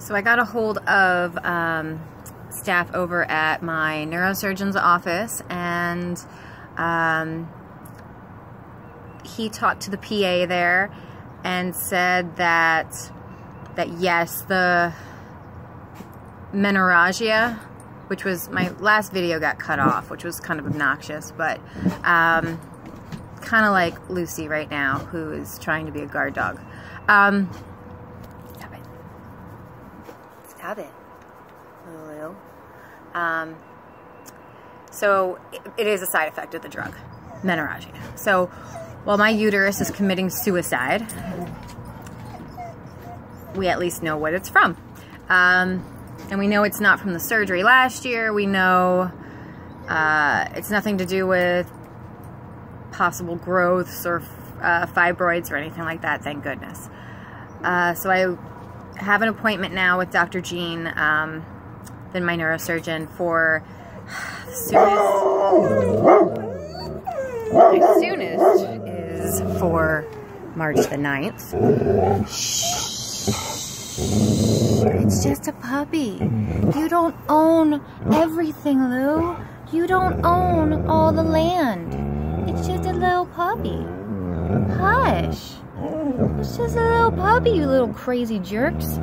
So I got a hold of staff over at my neurosurgeon's office, and he talked to the PA there and said that yes, the menorrhagia, which was my last video got cut off, which was kind of obnoxious, but kind of like Lucy right now, who is trying to be a guard dog. Stop it. Stop it, Lulu. So it is a side effect of the drug, menorrhagia. So while my uterus is committing suicide, we at least know what it's from. And we know it's not from the surgery last year. We know it's nothing to do with possible growths or fibroids or anything like that, thank goodness. So I have an appointment now with Dr. Jean, then my neurosurgeon, for the soonest is for March the 9th. Shh. It's just a puppy. You don't own everything, Lou. You don't own all the land. It's just a little puppy. Hush. It's just a little puppy, you little crazy jerks.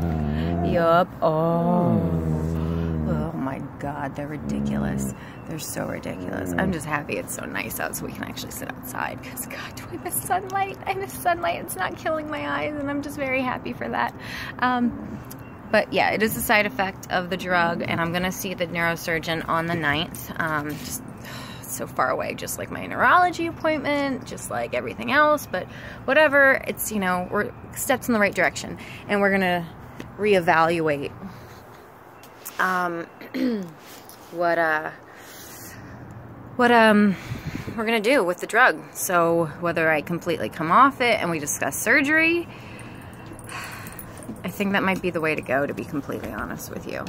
Yup. Oh my God, they're ridiculous. They're so ridiculous. I'm just happy it's so nice out so we can actually sit outside, because God, do I miss sunlight? I miss sunlight. It's not killing my eyes, and I'm just very happy for that. But yeah, it is a side effect of the drug, and I'm gonna see the neurosurgeon on the 9th. Just so far away, just like my neurology appointment, just like everything else, but whatever. It's, you know, we're steps in the right direction, and we're gonna reevaluate what we're gonna do with the drug. So whether I completely come off it and we discuss surgery, I think that might be the way to go, to be completely honest with you.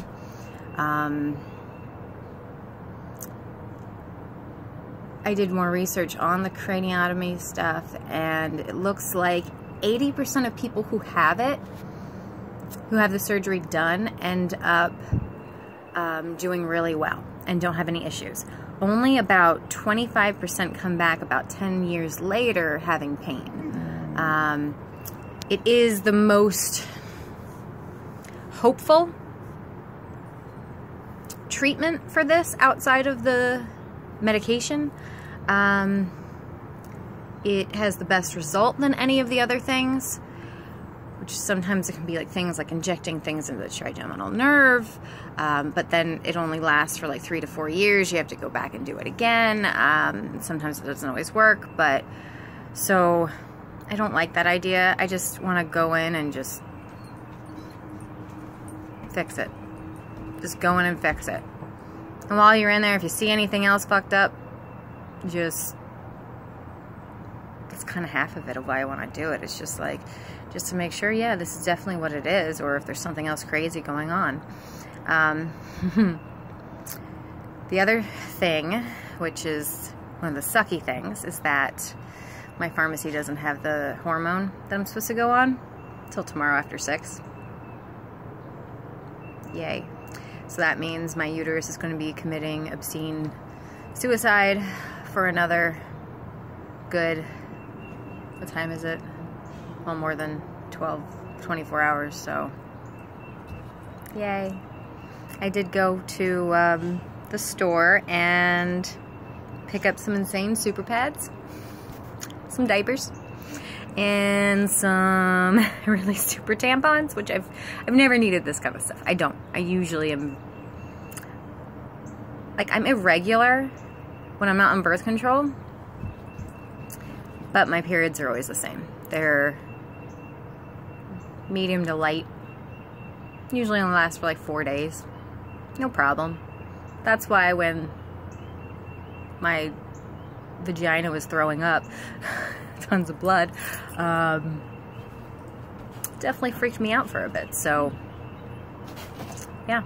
I did more research on the craniotomy stuff, and it looks like 80% of people who have it, who have the surgery done, end up doing really well and don't have any issues. Only about 25% come back about 10 years later having pain. It is the most hopeful treatment for this outside of the medication. It has the best result than any of the other things, which sometimes it can be like things like injecting things into the trigeminal nerve, but then it only lasts for like 3 to 4 years. You have to go back and do it again. Sometimes it doesn't always work, but so I don't like that idea. I just want to go in and just fix it. Just go in and fix it. And while you're in there, if you see anything else fucked up, just, that's kind of half of it of why I want to do it. It's just like, just to make sure, yeah, this is definitely what it is, or if there's something else crazy going on. The other thing, which is one of the sucky things, is that my pharmacy doesn't have the hormone that I'm supposed to go on till tomorrow after 6. Yay. So that means my uterus is going to be committing obscene suicide for another good, what time is it? Well, more than 24 hours, so yay. I did go to the store and pick up some insane super pads, some diapers, and some really super tampons, which I've never needed this kind of stuff. I don't. I usually am, like, I'm irregular when I'm not on birth control, but my periods are always the same. They're medium to light. Usually only last for like 4 days. No problem. That's why when my vagina was throwing up tons of blood, definitely freaked me out for a bit. So yeah,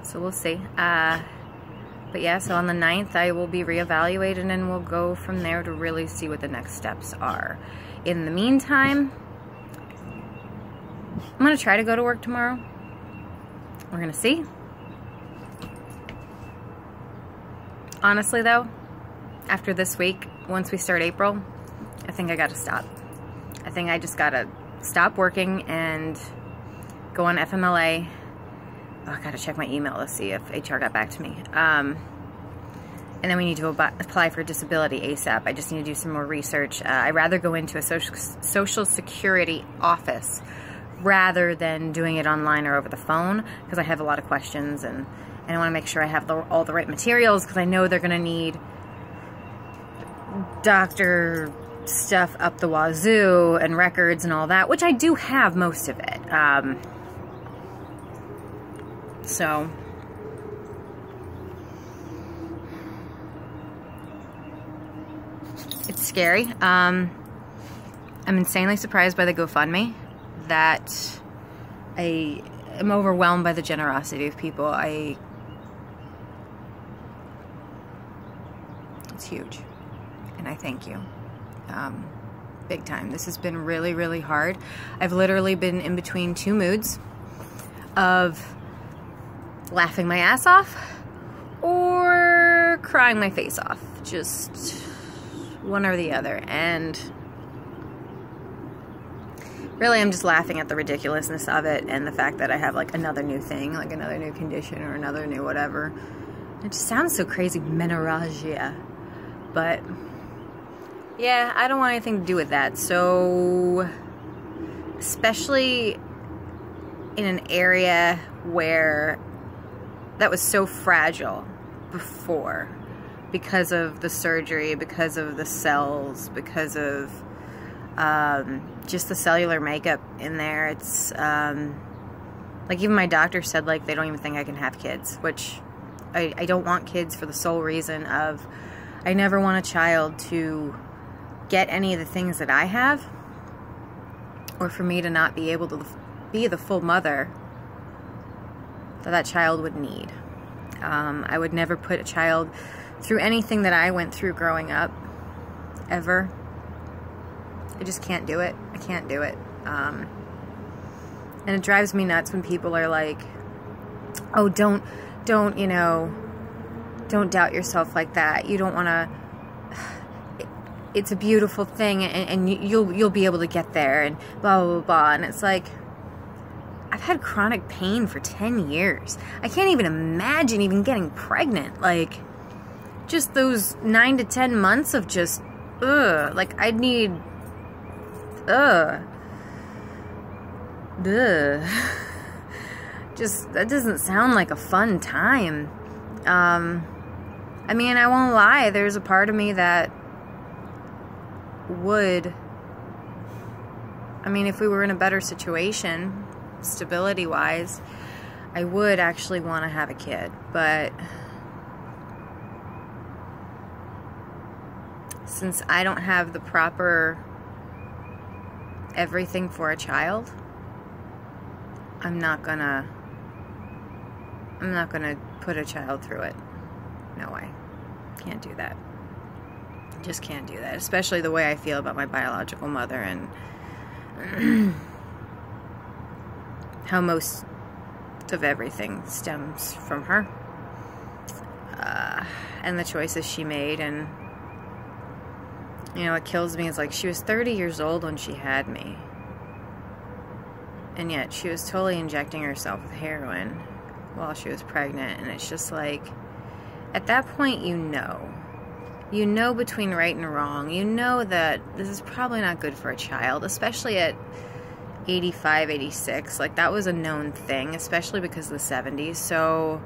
so we'll see. But yeah, so on the 9th I will be reevaluated, and we'll go from there to really see what the next steps are. In the meantime, I'm gonna try to go to work tomorrow. We're gonna see. Honestly though, after this week, once we start April, I think I gotta stop. I think I just gotta stop working and go on FMLA. Oh, I gotta check my email to see if HR got back to me. And then we need to apply for disability ASAP. I just need to do some more research. I'd rather go into a social security office rather than doing it online or over the phone, because I have a lot of questions, and I want to make sure I have all the right materials, because I know they're going to need doctor stuff up the wazoo and records and all that, which I do have most of it. So it's scary. I'm insanely surprised by the GoFundMe. That I am overwhelmed by the generosity of people. It's huge, and I thank you, big time. This has been really, really hard. I've literally been in between two moods of laughing my ass off or crying my face off, just one or the other. And really, I'm just laughing at the ridiculousness of it and the fact that I have like another new thing, like another new condition or another new whatever. It just sounds so crazy, menorrhagia. But yeah, I don't want anything to do with that. So, especially in an area where that was so fragile before, because of the surgery, because of the cells, because of just the cellular makeup in there. It's like even my doctor said like they don't even think I can have kids, which I don't want kids for the sole reason of I never want a child to get any of the things that I have, or for me to not be able to be the full mother that child would need. I would never put a child through anything that I went through growing up, ever. I just can't do it. I can't do it. And it drives me nuts when people are like, oh, don't, you know, don't doubt yourself like that. You don't want to, it's a beautiful thing, and you'll be able to get there, and blah, blah, blah, blah. And it's like, I've had chronic pain for 10 years. I can't even imagine even getting pregnant. Like, just those 9 to 10 months of just, like, I'd need, just, that doesn't sound like a fun time. I mean, I won't lie, there's a part of me that would, I mean, if we were in a better situation, stability-wise, I would actually want to have a kid, but since I don't have the proper everything for a child, I'm not gonna put a child through it. No way. Can't do that. Just can't do that. Especially the way I feel about my biological mother, and how most of everything stems from her. And the choices she made. And, you know, what kills me is, like, she was 30 years old when she had me. And yet she was totally injecting herself with heroin while she was pregnant. And it's just like, at that point, you know between right and wrong. You know that this is probably not good for a child, especially at 85, 86. Like, that was a known thing, especially because of the 70s. So,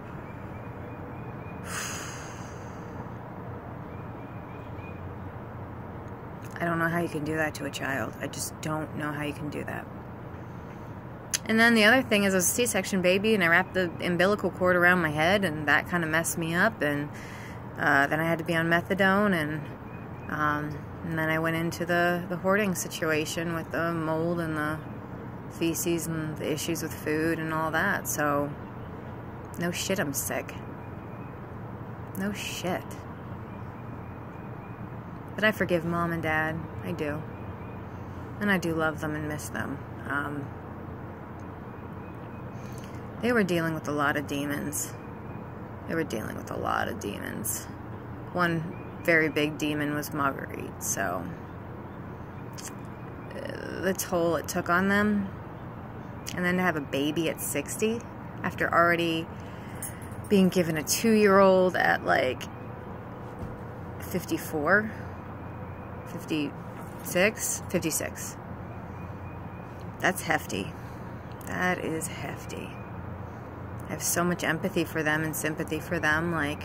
I don't know how you can do that to a child. I just don't know how you can do that. And then the other thing is, I was a C-section baby, and I wrapped the umbilical cord around my head, and that kind of messed me up. And then I had to be on methadone, and then I went into the hoarding situation with the mold and the feces and the issues with food and all that. So, no shit, I'm sick. No shit. But I forgive Mom and Dad. I do. And I do love them and miss them. They were dealing with a lot of demons. They were dealing with a lot of demons. One very big demon was Marguerite, so the toll it took on them, and then to have a baby at 60 after already being given a 2-year-old at like 54, 56. That's hefty. That is hefty. I have so much empathy for them and sympathy for them. Like,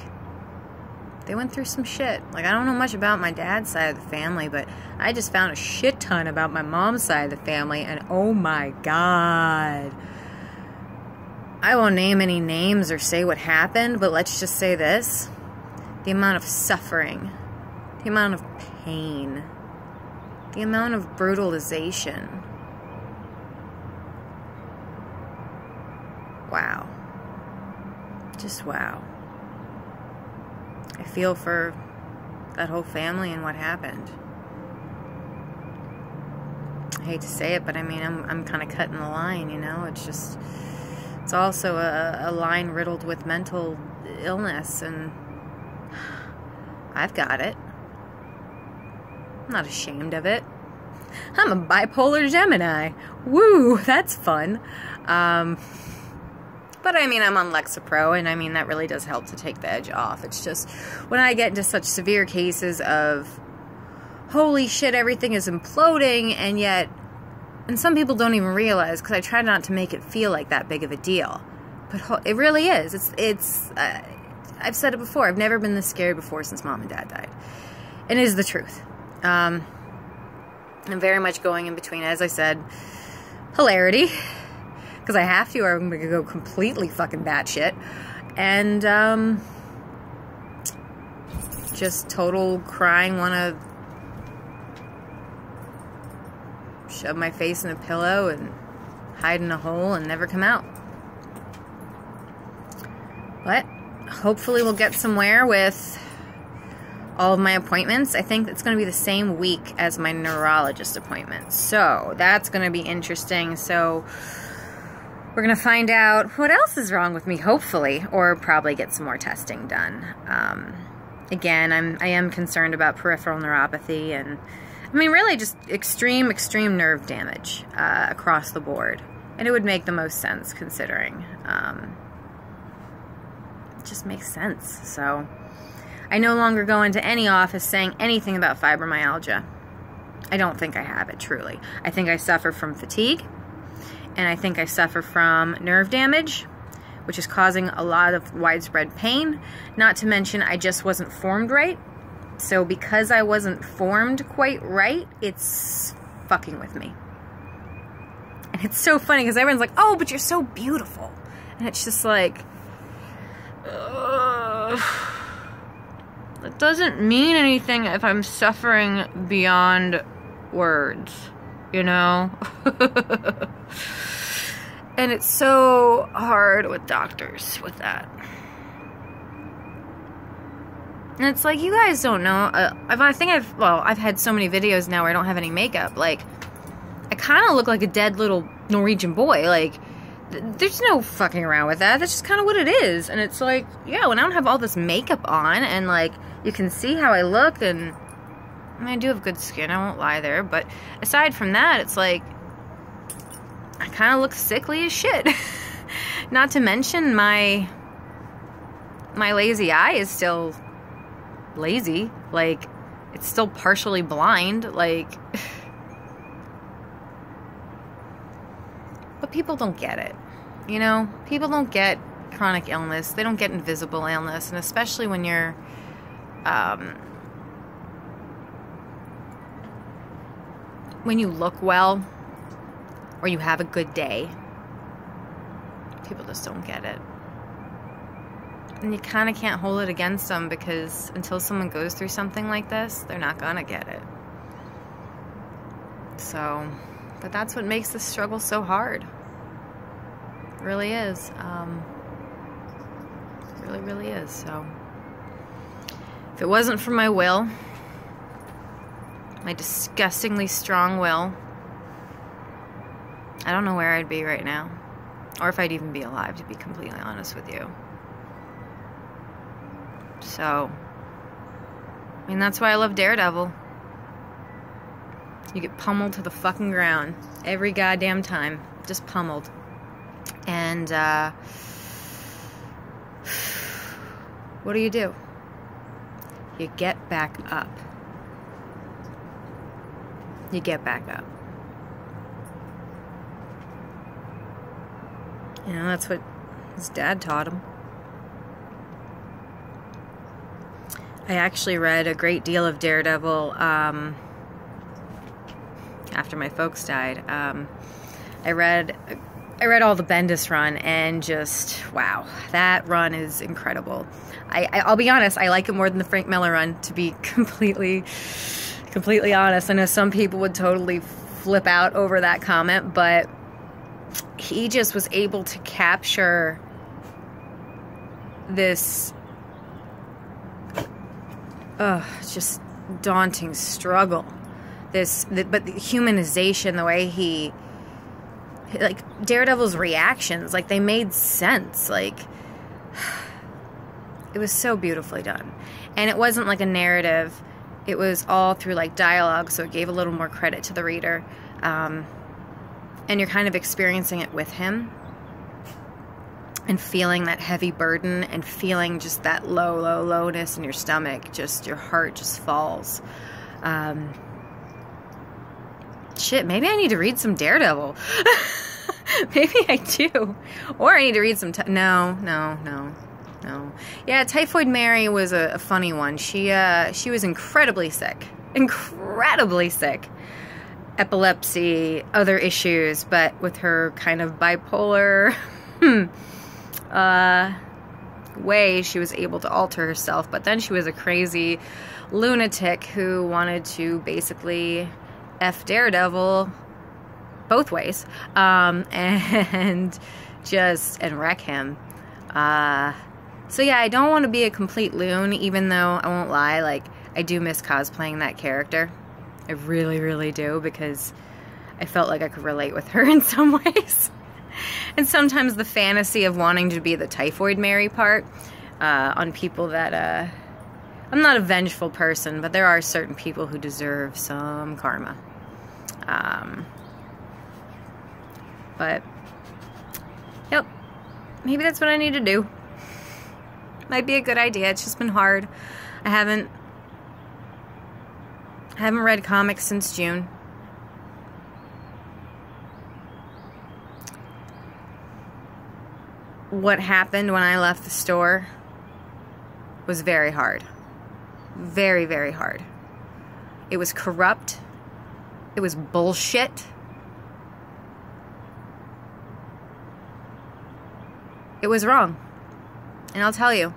they went through some shit. Like, I don't know much about my dad's side of the family, but I just found a shit ton about my mom's side of the family, and oh my God. I won't name any names or say what happened, but let's just say this. The amount of suffering, the amount of pain, the amount of brutalization. Wow. Just wow. I feel for that whole family and what happened. I hate to say it, but I mean, I'm kind of cutting the line, you know? It's just, it's also a line riddled with mental illness, and I've got it. I'm not ashamed of it. I'm a bipolar Gemini. Woo, that's fun. But I mean, I'm on Lexapro, and I mean, that really does help to take the edge off. It's just, when I get into such severe cases of, holy shit, everything is imploding, and yet, and some people don't even realize, because I try not to make it feel like that big of a deal. But it really is. I've said it before, I've never been this scared before since Mom and Dad died. And it is the truth. I'm very much going in between, as I said, hilarity, because I have to, or I'm going to go completely fucking batshit, and just total crying, want to shove my face in a pillow and hide in a hole and never come out. But hopefully we'll get somewhere with all of my appointments. I think it's going to be the same week as my neurologist appointment, so that's going to be interesting. So we're going to find out what else is wrong with me, hopefully, or probably get some more testing done. Again, I am concerned about peripheral neuropathy, and I mean, really just extreme nerve damage across the board. And it would make the most sense, considering. It just makes sense. So I no longer go into any office saying anything about fibromyalgia. I don't think I have it, truly. I think I suffer from fatigue, and I think I suffer from nerve damage, which is causing a lot of widespread pain. Not to mention, I just wasn't formed right. So because I wasn't formed quite right, it's fucking with me. And it's so funny because everyone's like, oh, but you're so beautiful. And it's just like, it doesn't mean anything if I'm suffering beyond words, you know? And it's so hard with doctors with that. And it's like, you guys don't know. I've had so many videos now where I don't have any makeup. Like, I kind of look like a dead little Norwegian boy. Like, there's no fucking around with that. That's just kind of what it is. And it's like, yeah, when I don't have all this makeup on, and like, you can see how I look, and I mean, I do have good skin, I won't lie there. But aside from that, it's like, I kind of look sickly as shit. Not to mention my lazy eye is still lazy. Like, it's still partially blind. Like, but people don't get it. You know, people don't get chronic illness. They don't get invisible illness. And especially when you're when you look well, or you have a good day, people just don't get it. And you kind of can't hold it against them, because until someone goes through something like this, they're not gonna get it. So, but that's what makes this struggle so hard. It really is. It really, really is. So, if it wasn't for my will, my disgustingly strong will, I don't know where I'd be right now. or if I'd even be alive, to be completely honest with you. So, I mean, that's why I love Daredevil. You get pummeled to the fucking ground every goddamn time. Just pummeled. And, what do? You get back up. You get back up. You know, that's what his dad taught him. I actually read a great deal of Daredevil after my folks died. I read all the Bendis run, and just, wow, that run is incredible. I'll be honest, I like it more than the Frank Miller run, to be completely honest. I know some people would totally flip out over that comment, but he just was able to capture this just daunting struggle. But the humanization, the way he, like, Daredevil's reactions, like, they made sense. Like, it was so beautifully done. And it wasn't like a narrative. It was all through, like, dialogue, so it gave a little more credit to the reader. And you're kind of experiencing it with him. And feeling that heavy burden, and feeling just that lowness in your stomach. Just, your heart just falls. Shit, maybe I need to read some Daredevil. Maybe I do. Or I need to read some... No. Yeah, Typhoid Mary was a funny one. She was incredibly sick. Incredibly sick. Epilepsy, other issues, but with her kind of bipolar way, she was able to alter herself. But then she was a crazy lunatic who wanted to basically F Daredevil both ways, and wreck him. So yeah, I don't want to be a complete loon, even though I won't lie, like, I do miss cosplaying that character. I really, really do, because I felt like I could relate with her in some ways. And sometimes the fantasy of wanting to be the Typhoid Mary part on people that, I'm not a vengeful person, but there are certain people who deserve some karma. But, yep, maybe that's what I need to do. Might be a good idea. It's just been hard. I haven't read comics since June. What happened when I left the store was very hard. Very, very hard. It was corrupt. It was bullshit. It was wrong. And I'll tell you,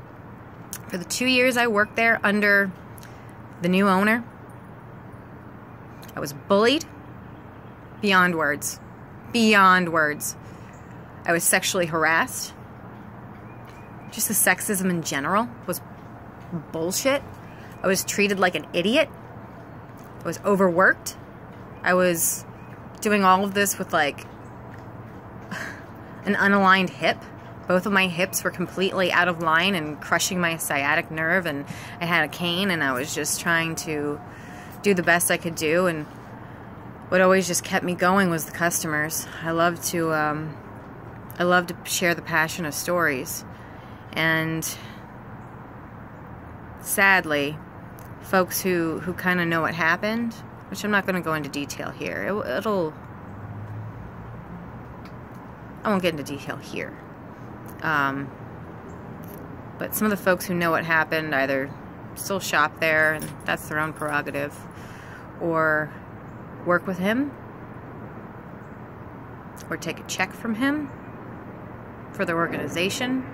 for the 2 years I worked there under the new owner, I was bullied beyond words. Beyond words. I was sexually harassed. Just the sexism in general was bullshit. I was treated like an idiot. I was overworked. I was doing all of this with, like, an unaligned hip. Both of my hips were completely out of line and crushing my sciatic nerve, and I had a cane, and I was just trying to do the best I could do, and what always just kept me going was the customers. I love to share the passion of stories, and sadly, folks who kind of know what happened, which I'm not going to go into detail here. I won't get into detail here. But some of the folks who know what happened either still shop there, and that's their own prerogative, or work with him, or take a check from him for their organization.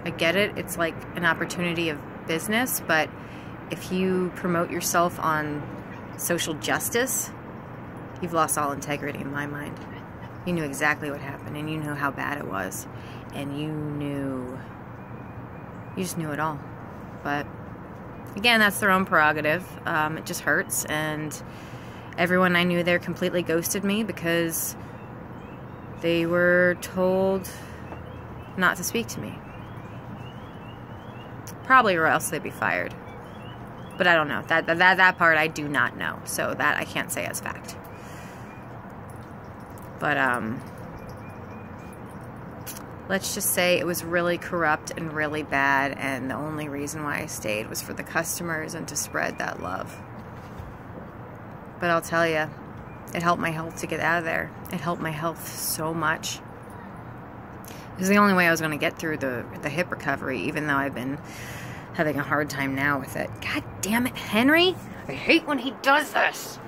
I get it. It's like an opportunity of business, but if you promote yourself on social justice, you've lost all integrity in my mind. You knew exactly what happened, and you knew how bad it was, and you just knew it all. But again, that's their own prerogative. It just hurts, and everyone I knew there completely ghosted me because They were told not to speak to me. Probably, or else they'd be fired. But I don't know. That part I do not know. So that I can't say as fact. But, let's just say it was really corrupt and really bad, and the only reason why I stayed was for the customers and to spread that love. But I'll tell you, it helped my health to get out of there. It helped my health so much. It was the only way I was going to get through the hip recovery, even though I've been having a hard time now with it. God damn it, Henry. I hate when he does this.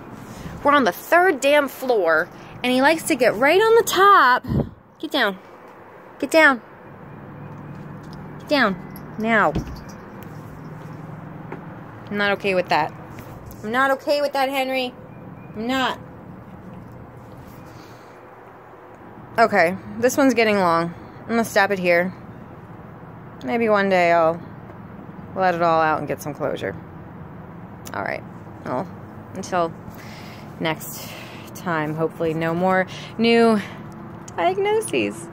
We're on the 3rd damn floor, and he likes to get right on the top. Get down. Get down. Get down. Now. I'm not okay with that. I'm not okay with that, Henry. I'm not. Okay, this one's getting long. I'm gonna stop it here. Maybe one day I'll let it all out and get some closure. Alright. Well, until next time, hopefully no more new diagnoses.